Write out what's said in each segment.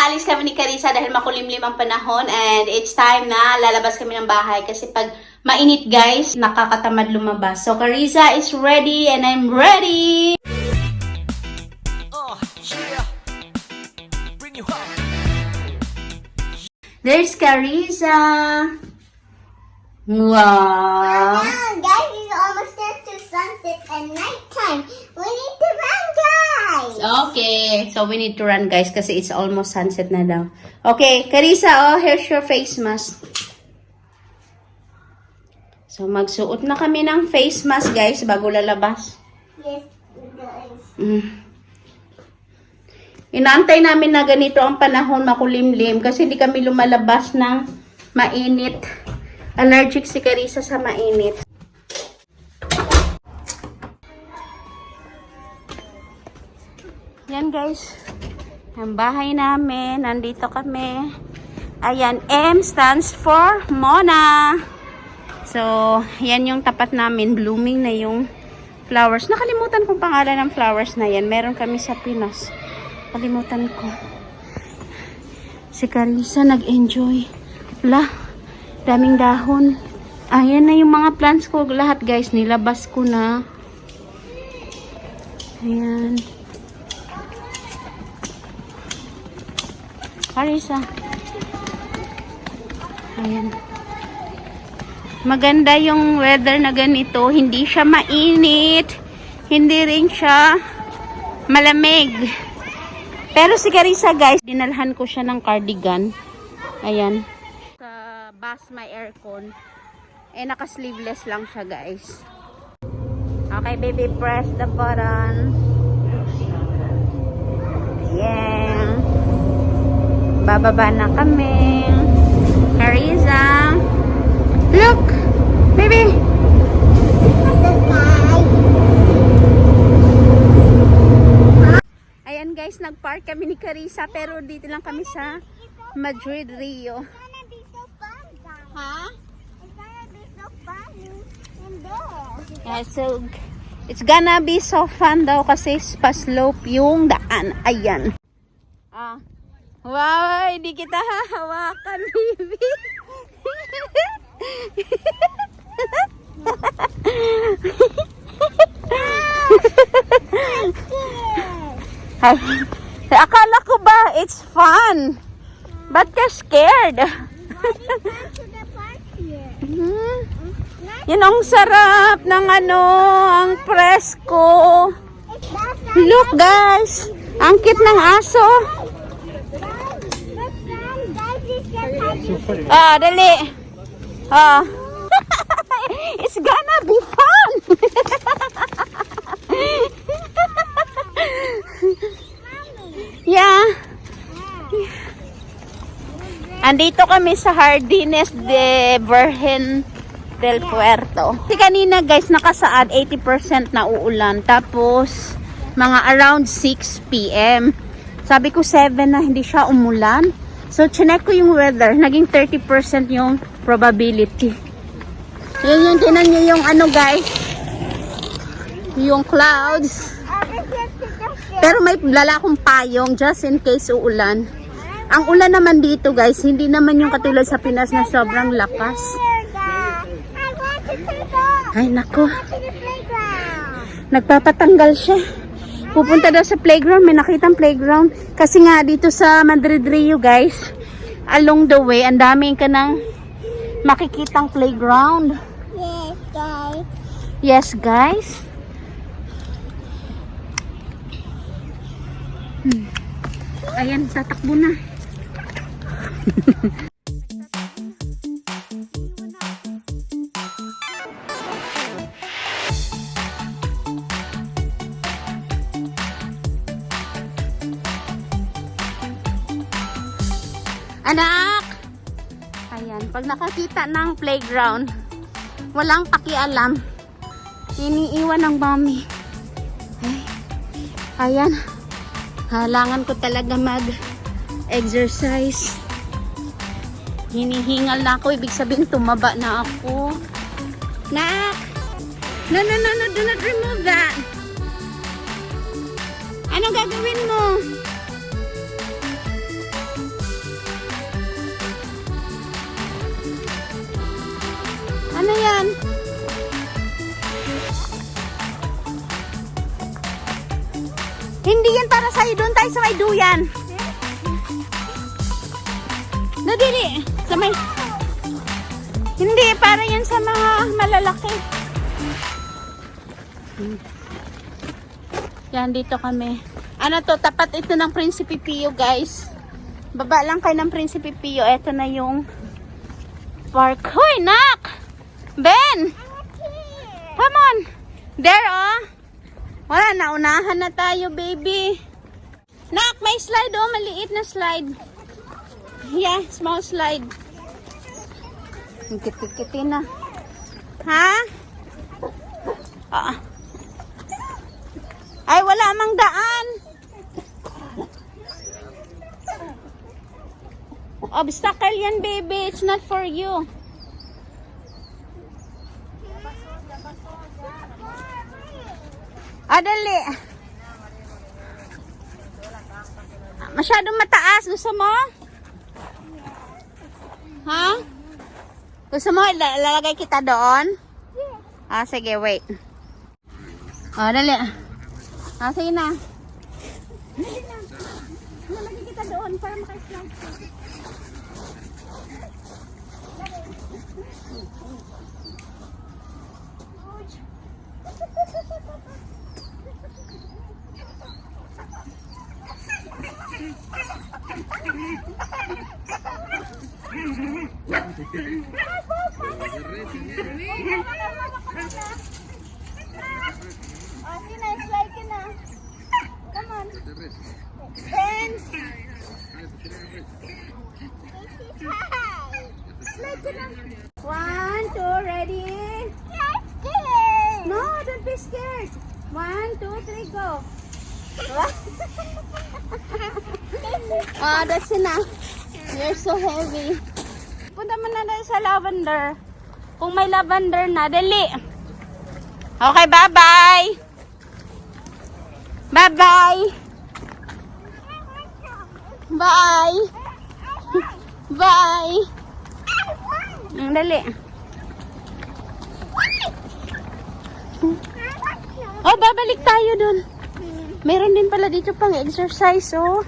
aalis kami ni Carissa dahil makulimlim ang panahon and it's time na lalabas kami ng bahay kasi pag mainit guys, nakakatamad lumabas. So Carissa is ready and I'm ready! Bring you home. There's Carissa! Wow! Guys, it's almost time to sunset and nighttime. We need to run, guys. Okay, so we need to run guys kasi it's almost sunset na daw. Okay, Carissa, oh, here's your face mask. So magsuot na kami ng face mask guys bago lalabas. Yes, guys. Inaantay namin na ganito ang panahon makulimlim kasi hindi kami lumalabas ng mainit. Allergic si Carissa sa mainit. Yan guys. Ang bahay namin. Nandito kami. Ayan. M stands for Mona. So, yan yung tapat namin. Blooming na yung flowers. Nakalimutan kong pangalan ng flowers na yan. Meron kami sa Pinas. Kalimutan ko. Si Carissa nag-enjoy. Wala. Daming dahon. Ayan na yung mga plants ko. Lahat guys. Nilabas ko na. Ayan. Carissa. Ayan. Maganda yung weather na ganito. Hindi siya mainit. Hindi rin siya malamig. Pero si Carissa guys, dinalhan ko siya ng cardigan. Ayan. Sa bus may aircon. Eh naka-sleeveless lang siya guys. Okay baby, press the button. Ayan. Bababa na kami. Carissa. Look! Baby! Ayan guys, nag-park kami ni Carissa pero dito lang kami sa Madrid, Rio. It's gonna be so fun, guys. Ha? It's gonna be so fun in there. Yeah, so it's gonna be so fun daw kasi pa-slope yung daan. Ayan. Ah. Wow, hindi kita hahawakan, baby. Akala ko ba it's fun? Ba't ka scared? Why did you go to the park here? Yun ang sarap ng ano, ang presko. Look guys, ang cute ng aso. Ah, dali. Ah. It's gonna be fun. Yeah. Andito kami sa Jardines de Virgen del Puerto. Kasi kanina guys, nakasaad 80% na uulan. Tapos, mga around 6 p.m. Sabi ko 7 na hindi siya umulan. So, chinek ko yung weather. Naging 30% yung probability. Yun yung, tinan nyo yung ano guys. Yung clouds. Pero may dala akong payong just in case uulan. Ang ulan naman dito guys, hindi naman yung katulad sa Pinas na sobrang lakas. Ay nako. Nagpapatanggal siya. Pupunta daw sa playground. May nakitang playground. Kasi nga dito sa Madrid, Rio guys, along the way, ang daming ka ng makikitang playground. Yes, guys. Yes, guys. Ayan, tatakbo na. Anak! Ayan, pag nakakita ng playground, walang pakialam. Iniiwan ng mami. Ay, ayan. Halangan ko talaga mag-exercise. Hinihingal na ako. Ibig sabihin, tumaba na ako. Nak! No, no, no, no. Do not remove that. Anong gagawin mo? Ano yan? Hindi yan para sa'yo. Doon tayo sa may duyan. Nadili. Sa may... Hindi, para yan sa mga malalaki. Yan, dito kami. Ano to, tapat ito ng Prinsipe Pio, guys. Baba lang kayo ng Prinsipe Pio. Ito na yung park. Hoy, nak! Ben! Come on! There, oh! Wala, naunahan na tayo, baby. Nak, may slide, oh. Maliit na slide. Yeah, small slide. Ang kiti-kiti na. Ha? Ah. Ay, wala mang daan. Obstacle yan, baby. It's not for you. Dali. Masyadong mataas. Gusto mo? Ha? Gusto mo ilalagay kita doon? Sige, wait. Dali. Sige na. Dali na. Ilalagay kita doon para maka-slide. Slide ka na. Come on. Ben. Slide ka na. 1, 2, ready? No, don't be scared. 1, 2, 3, go. That's enough. You're so heavy. Punta mo na tayo sa lavender. Kung may lavender na, dali. Okay, bye-bye. Bye-bye. Bye. Bye. Dali. Babalik tayo dun. Meron din pala dito pang exercise, oh.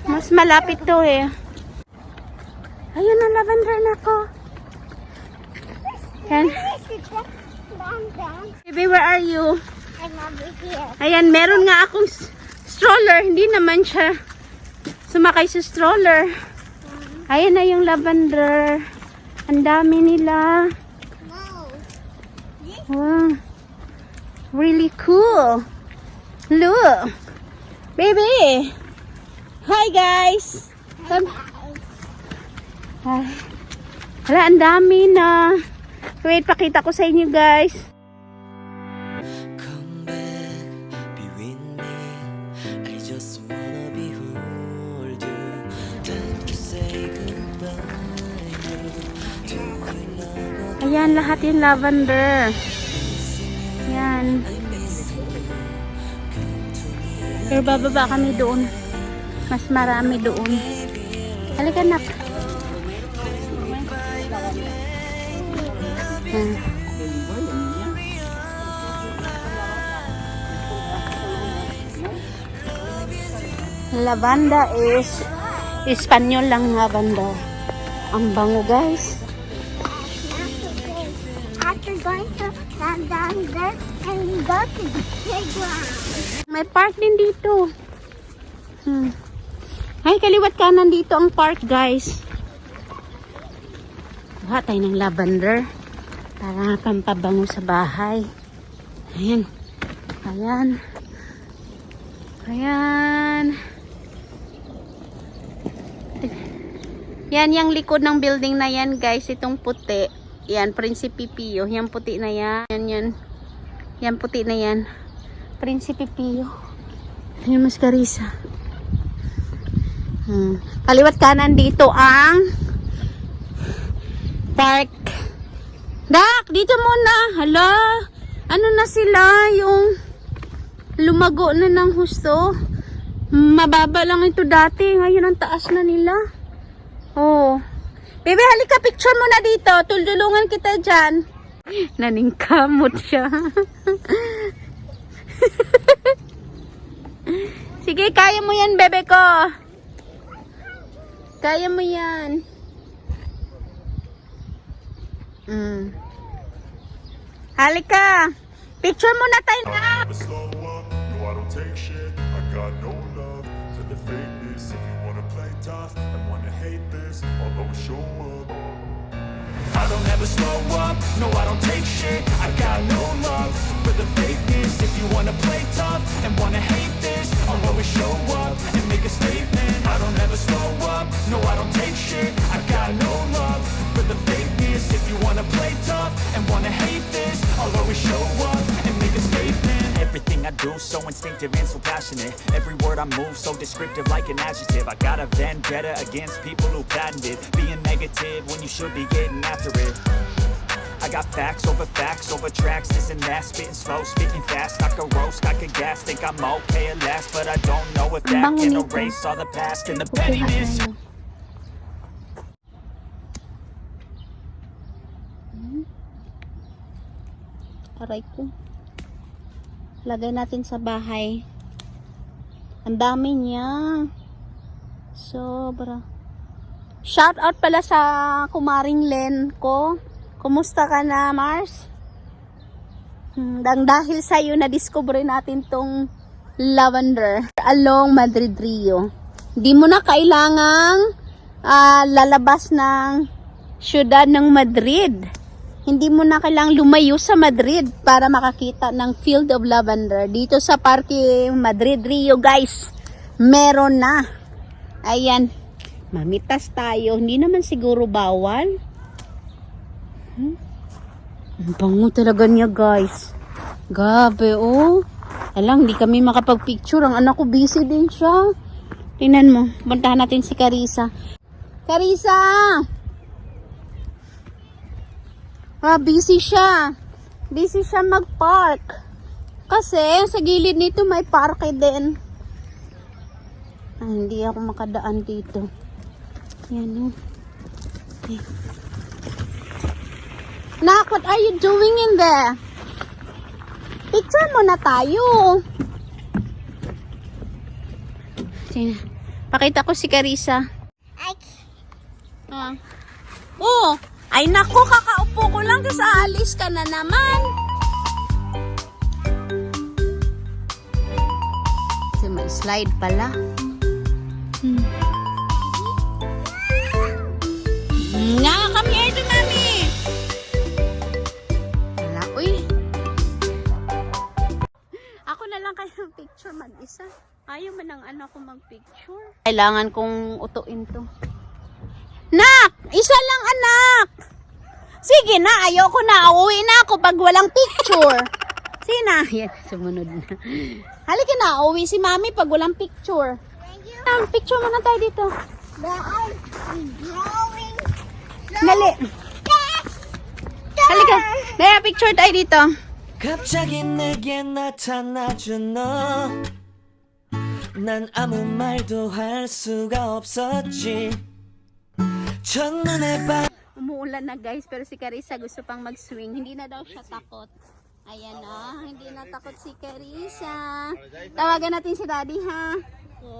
Mas malapit to, eh. Ayun ang lavender na ko. Yan. Baby, where are you? I'm over here. Ayan, meron nga akong stroller. Hindi naman siya sumakay sa stroller. Ayan na yung lavender. Ang dami nila. Wow. Really cool. Look. Baby. Hi, guys. Come. Ay. Wala, ang dami na. Wait, pakita ko sa inyo, guys. Come back, be with me. I just wanna behold you. Time to say goodbye. To my love, Ayan, lahat yung lavender. Yan. Pero bababa kami doon. Mas marami doon. Halika, nak. Yan. Lavanda is Espanyol lang lavanda. Ang bango, guys. After going to stand down there and go to the playground. May park din dito. Ay, kaliwat kanan dito ang park, guys. Kuha tayo ng lavender para pampabango sa bahay. Ayan. Ayan. Ayan. Yan yung likod ng building na yan, guys. Itong puti. Yan, Prinsipe Pio. Yan puti na yan. Yan. Yan puti na yan. Prinsipe Pio. Yan, Mascarisa. Kaliwat kanan dito ang park. Dak, dito muna. Hala. Ano na sila? Yung lumago na ng husto. Mababa lang ito dati. Ngayon ang taas na nila. Oh. Bebe, halika, picture mo na dito. Tululungan kita dyan. Naningkamot siya. Sige, kaya mo yan, bebe ko. Kaya mo yan. Halika. Picture mo na tayo. Never slow up, no I don't take shit. I got no love for the fakeness. If you wanna play tough and wanna hate this, I'll always show up. I don't ever slow up, no I don't take shit. I got no love for the fakeness. If you wanna play tough and wanna hate this, I'll always show up and make a statement. I don't ever slow up, no I don't take shit. I got no love for the fakeness. If you wanna play tough and wanna hate this, I'll always show up and make a statement. Everything I do so instinctive and so passionate. Every word I move so descriptive like an adjective. I got a vendetta against people who patented being negative when you should be getting after it. I got facts over tracks, this and that. Spitting slow, spitting fast. I could roast, I could gas. Think I'm okay at last, but I don't know if that Ang bango can nito. erase all the past and the pettiness. Aray ko. Lagay natin sa bahay. Ang dami niya. Sobra. Shout out pala sa kumaring Len ko. Kumusta ka na, Mars? Dahil sa'yo na-discover natin tong lavender along Madrid Rio. Di mo na kailangang lalabas ng syudad ng Madrid. Hindi mo na kailangang lumayo sa Madrid para makakita ng field of lavender. Dito sa Parque Madrid Rio, guys, meron na. Ayan. Mamitas tayo. Hindi naman siguro bawal. Ang bango talaga niya, guys. Gabi, oh. Alang, hindi kami makapag-picture. Ang anak ko busy din siya. Tingnan mo. Puntahan natin si Carissa. Carissa! Busy siya. Busy siya mag-park. Kasi, sa gilid nito may parke din. Hindi ako makadaan dito. Yan, oh. Okay. Nak, what are you doing in there? Picture mo na tayo. Sige. Pakita ko si Carissa. Oh, ay nako, kakaupo ko lang kasi aalis ka na naman. Kasi may slide pala. Nga, come here to mommy. Wala, uy. Ako na lang kayo picture mag-isa. Ayaw man ng anak ko mag-picture. Kailangan kong utuin to. Nak! Isa lang, anak! Sige na, ayoko na. Uuwi na ako pag walang picture. Sige na. Yan, sumunod na. Halika na, uuwi si mami pag walang picture. Picture muna tayo dito. Dali. Halika. Daya, picture tayo dito. 갑자기 내게 나타나준 너. 난 아무 말도 할 수가 없었지. 첫눈에 봐. Umuulan na, guys, pero si Carissa gusto pang mag-swing. Hindi na daw siya takot. Ayan na, hindi na takot si Carissa. Tawagan natin si Daddy, ha?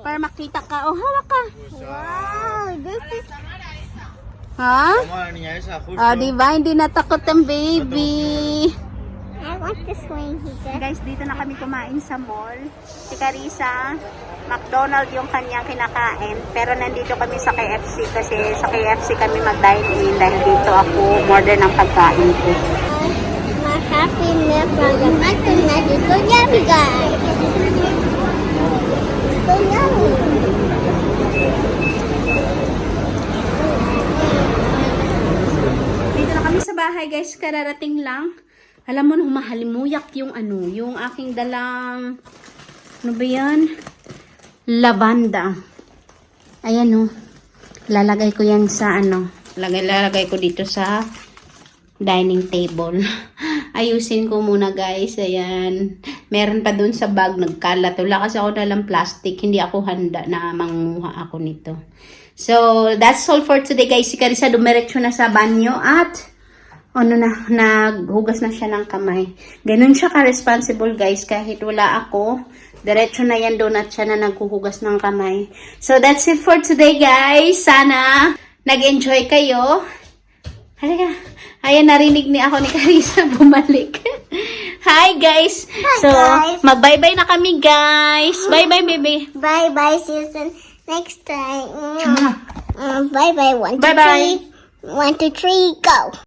Para makita ka. Oh, hawak ka. Wow, this is... Ha? Diba? Hindi na takot ang baby. I want to swing here. Guys, dito na kami kumain sa mall. Si Carissa, McDonald's yung kanyang kinakain. Pero nandito kami sa KFC kasi sa KFC kami mag-dine-in dahil dito ako order ng pagkain ko. My happiness from the McDonald's is so yummy, guys. So yummy. Dito na kami sa bahay, guys. Kararating lang. Alam mo, humahalimuyak yung yung aking dalang, ano ba yan? Lavanda. Ayan, oh. Lalagay ko yan sa, lalagay ko dito sa dining table. Ayusin ko muna, guys. Ayan. Meron pa dun sa bag, nagkalat. Wala kasi ako dalang plastic. Hindi ako handa na manguha ako nito. So, that's all for today guys. Si Carissa dumiretso na sa banyo at naghugas na siya ng kamay. Ganun siya ka-responsible guys. Kahit wala ako, diretso na yan doon at siya na naghuhugas ng kamay. So, that's it for today guys. Sana nag-enjoy kayo. Halika. Ayan, narinig ni ako ni Carissa bumalik. Hi guys. So, guys. mag-bye-bye na kami guys. Bye-bye baby. Bye-bye. See you soon next time. Bye-bye. 1, 2, Bye-bye. 3. 1, 2, 3, go.